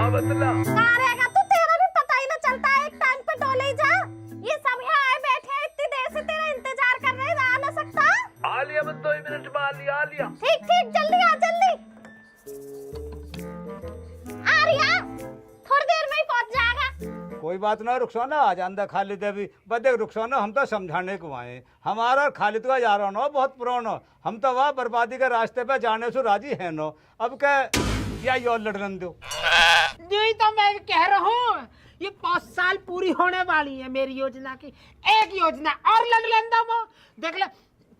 हाँ बतला। कहाँ रहेगा तू? तेरा भी पता ही ना चलता है, एक टाइम पे डोले ही जा। ये सब यहाँ आए बैठे हैं, इतनी देर से तेरा इंतजार कर रहे हैं, आ ना सकता? आ लिया मैं 2 मिनट में, आ लिया। ठीक ठीक, जल्दी आ, जल्दी आ रिया, थोड़ी देर में ही पहुंच जाएगा। कोई बात ना रुखसाना, आ जांदा खालिद अभी बदे रुखसाना, हम तो समझाने को आए। हमारा खालिद का यार नो बहुत पुराना, हम तो वह बर्बादी के रास्ते पे जाने से राजी है नो। अब क्या या यो लड़न दो। यही तो मैं कह रहा हूँ, ये 5 साल पूरी होने वाली है मेरी योजना की। एक योजना और लड़ लेंदा वो, देख ले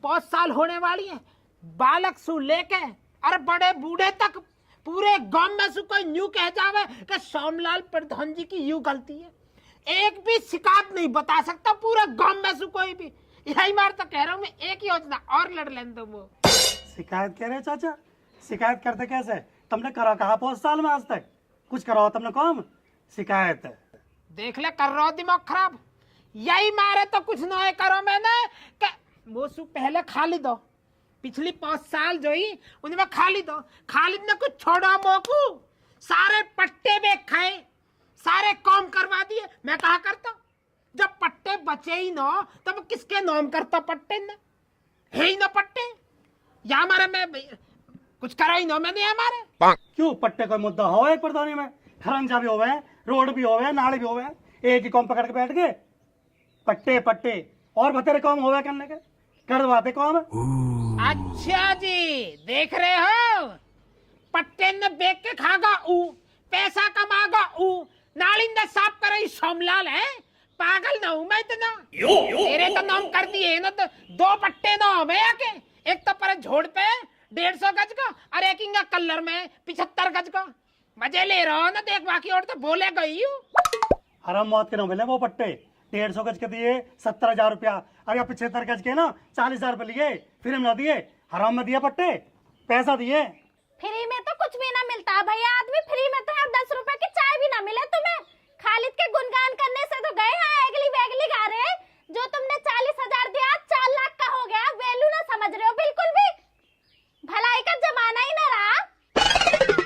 5 साल होने वाली है। बालक सु लेके और बड़े बूढ़े तक पूरे गांव में से कोई न्यू कह जावे कि सोमलाल प्रधान जी की यू गलती है, एक भी शिकायत नहीं बता सकता पूरे गांव में से कोई भी। यही बार तो कह रहा हूँ मैं, एक योजना और लड़ लें दो वो। शिकायत कह रहे चाचा? शिकायत करते कैसे? तुमने करा कहा 5 साल में आज तक कुछ करो तुमने काम? शिकायत देख ले कर रहा हो दिमाग खराब, यही मारे तो कुछ नए करो मैंने वो सु पहले खाली दो, पिछली 5 साल जो ही उनमें खाली दो। खालिद ने कुछ छोड़ा मोकू, सारे पट्टे में खाए, सारे काम करवा दिए। मैं कहा करता जब पट्टे बचे ही ना तब किसके नाम करता पट्टे ने, है ही ना पट्टे। या हमारे में कुछ करा ही ना मैंने हमारे। क्यों पट्टे का मुद्दा हो एक प्रधानी में? खरंजा भी होवे, रोड भी होवे, नाले भी होवे, एक ही कॉम पकड़ के बैठ गए। पट्टे पट्टे और बतेरे काम होवे करने के, कर दवाते काम। अच्छा जी, देख रहे हो, पट्टे ने बेच के खागा ऊ, पैसा कमागा ऊ, नाली ने साफ करे सोमलाल है। पागल ना हूं मैं इतना, तेरे तो नाम कर दिए ना, तो 2 पट्टे ना हो मैं आके, एक तो पर झोड़ पे 150 गज का और एक इंगा कलर में 75 गज का। मजे ले रहा हो ना, देख बाकी और तो बोले गई हूँ। हराम मौत के ना मिले वो पट्टे। 150 गज के दिए 70,000 रुपया, और या 75 गज के ना 40,000 रुपये लिए, फिर हम ना दिए। हराम में दिए पट्टे, पैसा दिए। फ्री में तो कुछ भी ना मिलता है भैया, आदमी फ्री में तो 10 रुपए की चाय भी ना मिले तुम्हें। खालिद के गुणगान करने से तो गए हाँ एगली वैगली गा रहे, जो तुमने 40,000 दिया 4 लाख का हो गया। वैल्यू ना समझ रहे हो बिल्कुल भी, भलाई का जमाना ही ना रहा।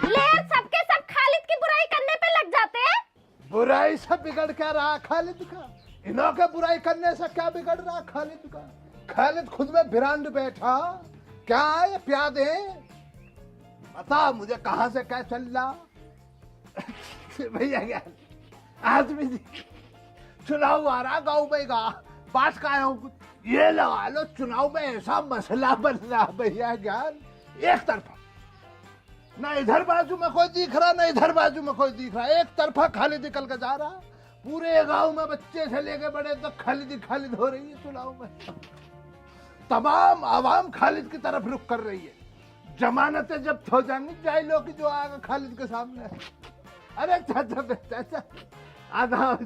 ले सबके सब खालिद की बुराई करने पे लग जाते हैं। बुराई से बिगड़ क्या रहा खालिद का? इन्हों के बुराई करने से क्या बिगड़ रहा खालिद का? खालिद खुद में भिरांड बैठा, क्या है प्याद है? बता मुझे कहां से क्या चल रहा? भैया क्या आदमी चुनाव आ रहा गाँव में का पास का हूँ कुछ ये लगा लो, चुनाव में ऐसा मसला बन रहा भैया ज्ञान, एक तरफा ना इधर बाजू में कोई दिख रहा, ना इधर बाजू में कोई दिख रहा, एक तरफा खालिद निकल के जा रहा। पूरे गांव में बच्चे से लेके बड़े तक खालिद हो रही है चुनाव में। तमाम आवाम खालिद की तरफ रुख कर रही है। जमानतें जब्त हो जाएंगी जाइलो की जो आएगा खालिद के सामने। अरे चाचा आधा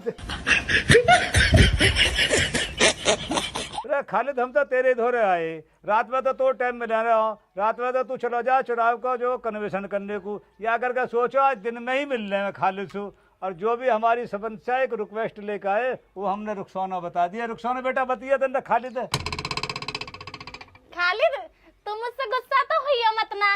अरे खालिद हम तो तेरे धोरे आए, रात में तो टाइम में रह रहा हूँ, रात में तो तू चला जा चुनाव का जो कन्वेशन करने को, या करके सोचो आज दिन में ही मिल रहे हैं खालिद से। और जो भी हमारी समस्या एक रिक्वेस्ट लेकर आए वो हमने रुखसाना बता दिया। रुखसाना बेटा बतिया दिन खालिद है। खालिद तुम मुझसे गुस्सा तो हुई हो मत ना।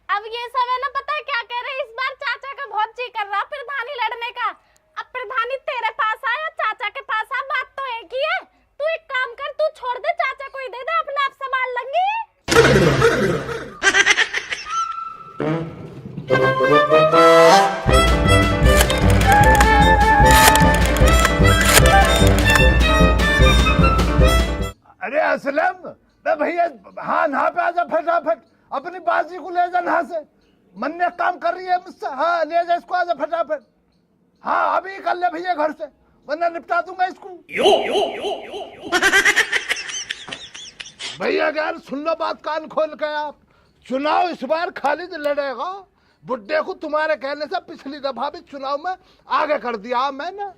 अब ये सब है ना, पता है क्या कह रहे, इस बार चाचा का बहुत जी कर रहा प्रधानी लड़ने का। अब प्रधानी तेरे पास आया, चाचा के पास आ, बात तो एक ही है। तू एक काम कर, तू छोड़ दे, चाचा को ही दे दे, अपने आप संभाल लेंगे। अरे असलम ना भैया, हाँ नहा पे आजा फटाफट, अपनी बाजी को ले जा नहा से। मन्ने काम कर रही है मुझसे, हाँ ले जा इसको, आजा फटाफट। हाँ अभी कर ले भैया घर से, वरना निपटा दूंगा इसको। भैया यार सुन लो बात कान खोल के आप, चुनाव इस बार खालिद लड़ेगा। बुड्ढे को तुम्हारे कहने से पिछली दफा भी चुनाव में आगे कर दिया मैंने।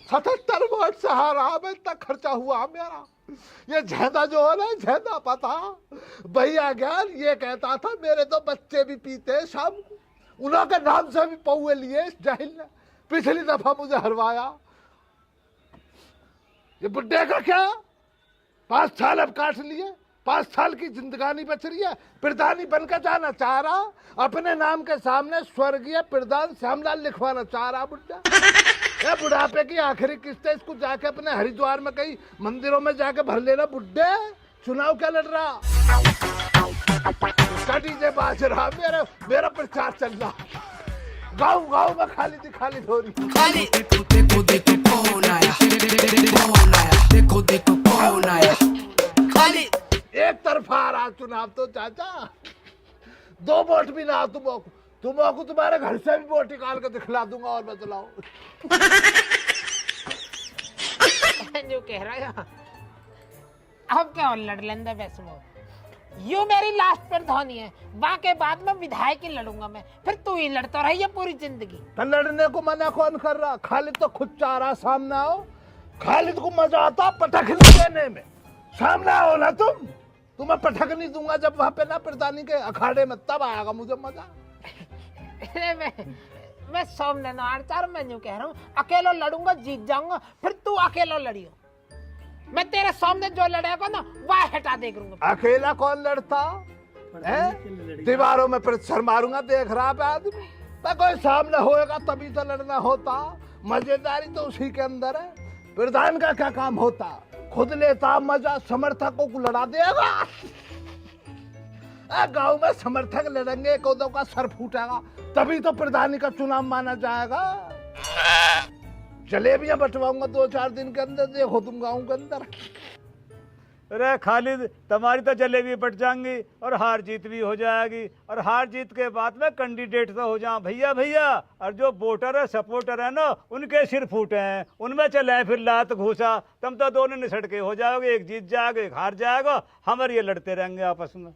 77 वोट से हारा मैं, इतना खर्चा हुआ मेरा। ये झेंदा जो हो ना, झेंदा पता भैया ज्ञान ये कहता था मेरे तो बच्चे भी पीते शाम को, उन्हों के नाम से भी पौए लिए इस जाहिल ने। पिछली दफा मुझे हरवाया। ये बुड्ढे का क्या, 5 साल अब काट लिए, 5 साल की जिंदगानी बच रही है, प्रधानी बनकर जाना चाह रहा, अपने नाम के सामने स्वर्गीय प्रधान श्यामलाल लिखवाना चाह रहा बुढ़ा। ये बुढ़ापे की आखिरी किस्त है, इसको जाके अपने हरिद्वार में कई मंदिरों में जाके भर लेना बुढ़े। चुनाव क्या लड़ रहा, डीजे बाज रहा, मेरा प्रचार चल रहा, गाँव गाँव में खाली हो रही। एक तरफा आ रहा चुनाव तो चाचा, 2 वोट भी ना तुमको तुम्हारे घर से भी वोट निकाल कर दिखला दूंगा। और बतलाओ जो कह रहा है अब क्या लड़ लेंगे वैसे वो यू मेरी लास्ट प्रधानी है, बाकी बाद में विधायक ही लड़ूंगा मैं, फिर तू ही लड़ता रही है पूरी जिंदगी। तो लड़ने को मना कौन कर रहा, खालिद तो खुद चाह रहा सामने आओ, खालिद को मजा आता पटखनी देने में, सामने आओ ना तुम्हें पटखनी दूंगा जब वहां पे ना प्रधानी के अखाड़े में, तब आएगा मुझे मजा। मैं सामने ना आचार मैं यूं कह रहा हूँ अकेला लड़ूंगा जीत जाऊंगा, फिर तू अकेला लड़ियो, मैं तेरे सामने जो लड़ेगा ना वह हटा दे करूंगा। अकेला कौन लड़ता है, दीवारों में प्रेशर मारूंगा देख रहा है आदमी, मैं कोई सामने होएगा तभी तो लड़ना होता, मजेदारी तो उसी के अंदर है। प्रधान का क्या काम होता, खुद लेता मजा, समर्थकों को लड़ा देगा। गांव में समर्थक लड़ेंगे, कोदों का सर फूटेगा, तभी तो प्रधानी का चुनाव माना जाएगा। जलेबियां बंटवाऊंगा 2-4 दिन के अंदर, देखो तुम गाँव के अंदर। अरे खालिद, तुम्हारी तो जलेबी बट जाएंगी और हार जीत भी हो जाएगी, और हार जीत के बाद में कैंडिडेट तो हो जाओ भैया, और जो वोटर है सपोर्टर है ना उनके सिर फूटे हैं, उनमें चले फिर लात घूसा, तुम तो दोनों निसट के हो जाओगे, एक जीत जाएगा एक हार जाएगा, हमारे ये लड़ते रहेंगे आपस में।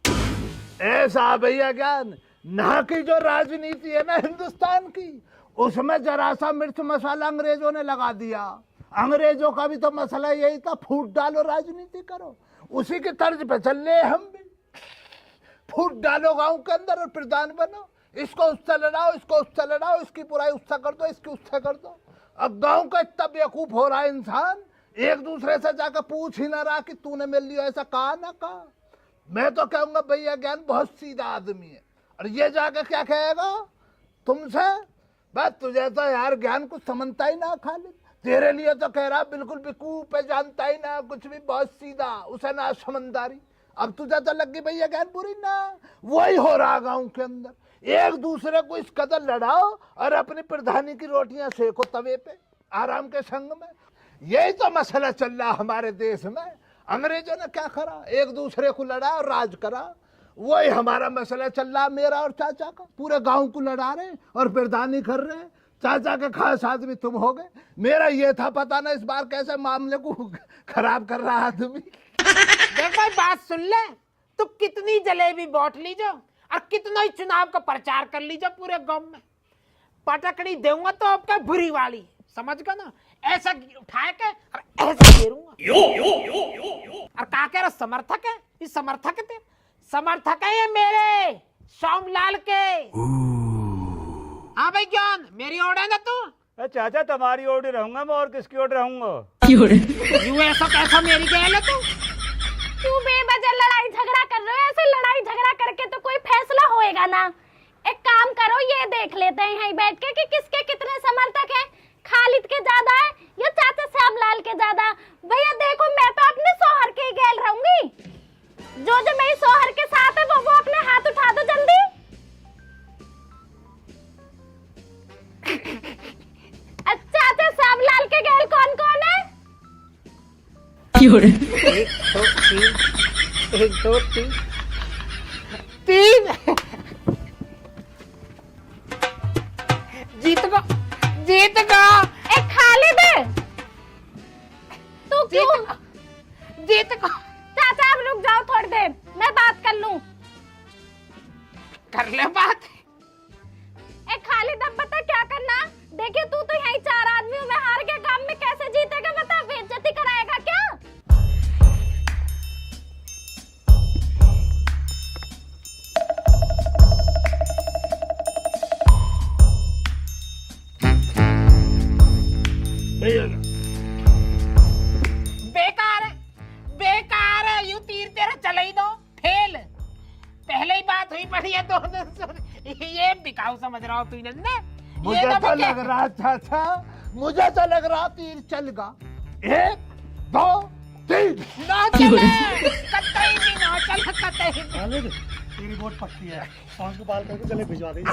ऐसा भैया ज्ञान ना की जो राजनीति है ना हिंदुस्तान की, उसमें जरा सा मिर्च मसाला अंग्रेजों ने लगा दिया। अंग्रेजों का भी तो मसला यही था, फूट डालो राजनीति करो, उसी के तर्ज पे चल रहे हम भी। फूट डालो गांव के अंदर और प्रधान बनो, इसको उससे लड़ाओ, इसको उससे लड़ाओ, इसकी बुराई उससे कर दो, इसकी उससे कर दो। अब गांव का इतना बेवकूफ हो रहा है इंसान, एक दूसरे से जाकर पूछ ही ना रहा कि तूने मिल लिया, ऐसा कहा ना कहा। मैं तो कहूंगा भैया ज्ञान बहुत सीधा आदमी है, और ये जाकर क्या कहेगा तुमसे, बस तुझे तो यार ज्ञान कुछ समझता ही ना खालिद, तेरे लिए तो कह रहा बिल्कुल बेवकूफ है, जानता ही ना कुछ भी, बहुत सीधा, उसे ना समझदारी। अब तुझे तो लग गई भैया ज्ञान बुरी ना, वही हो रहा गाँव के अंदर, एक दूसरे को इस कदर लड़ाओ और अपनी प्रधानी की रोटियां सेको तवे पे आराम के संग में। यही तो मसला चल रहा हमारे देश में। अंग्रेजों ने क्या करा, एक दूसरे को लड़ा और राज करा, वही हमारा मसला चल रहा मेरा और चाचा का, पूरे गांव को लड़ा रहे और प्रधानी कर रहे। चाचा के खास आदमी तुम हो गए, मेरा ये था पता ना इस बार कैसे मामले को खराब कर रहा आदमी। देखो बात सुन ले, तू कितनी जलेबी बांट लीजो और कितना ही चुनाव का प्रचार कर लीजो पूरे गांव में, पटकड़ी दूंगा तो आपका बुरी वाली, समझ गया ना, ऐसा उठाए के और ऐसा गिरूंगा। और का कह रहा समर्थक है, ये समर्थक थे, समर्थक है ये मेरे श्यामलाल के। हाँ भाई ज्ञान, मेरी ओर है ना तू? चाचा तुम्हारी ओर रहूंगा मैं, और किसकी ओर रहूंगा? यू ऐसा कैसा मेरी गैल है तू? क्यों बेवजह लड़ाई झगड़ा कर रहे हो? ऐसे लड़ाई झगड़ा करके तो कोई फैसला होएगा ना। एक काम करो, ये देख लेते हैं यहीं बैठ के कि किसके कितने समर्थक हैं, खालिद के ज्यादा है या चाचा श्यामलाल के ज्यादा। भैया देखो, मैं तो अपने सोहर के गैल रहूंगी, जो मेरी सोहर के साथ है वो अपने हाथ उठा दो जल्दी। चाचा श्यामलाल के गैल कौन कौन है? एक दो तीन जीत गो एक खालिद है तू, क्यों जीत गो। चाचा अब रुक जाओ थोड़ी देर, मैं बात कर लूं। कर ले बात। ए खालिद, अब बता क्या करना। देखिए तू तो यहीं 4 आदमियों में हार के काम में कैसे जीतेगा, बता, बेइज्जती कराएगा क्या? बेकार है, यू तीर तेरा चला ही दो, समझ रहा हूँ तू नन्ने मुझे तो लग रहा चाचा, मुझे तो लग रहा तीर चल गा। 1 2 3 ना चले कतई भी ना चल कतई आने दे, तेरी वोट पक्की है। सांस को बाल करके चले भिजवा देंगे।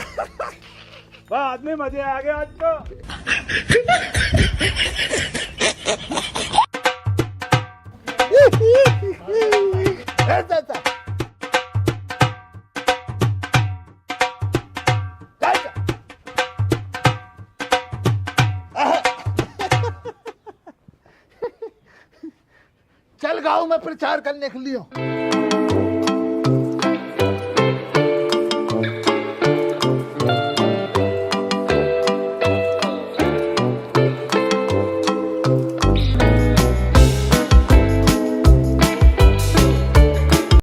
बाद में मजे आ गए आज तो। चाचा चल गाँव में प्रचार करने के लिए।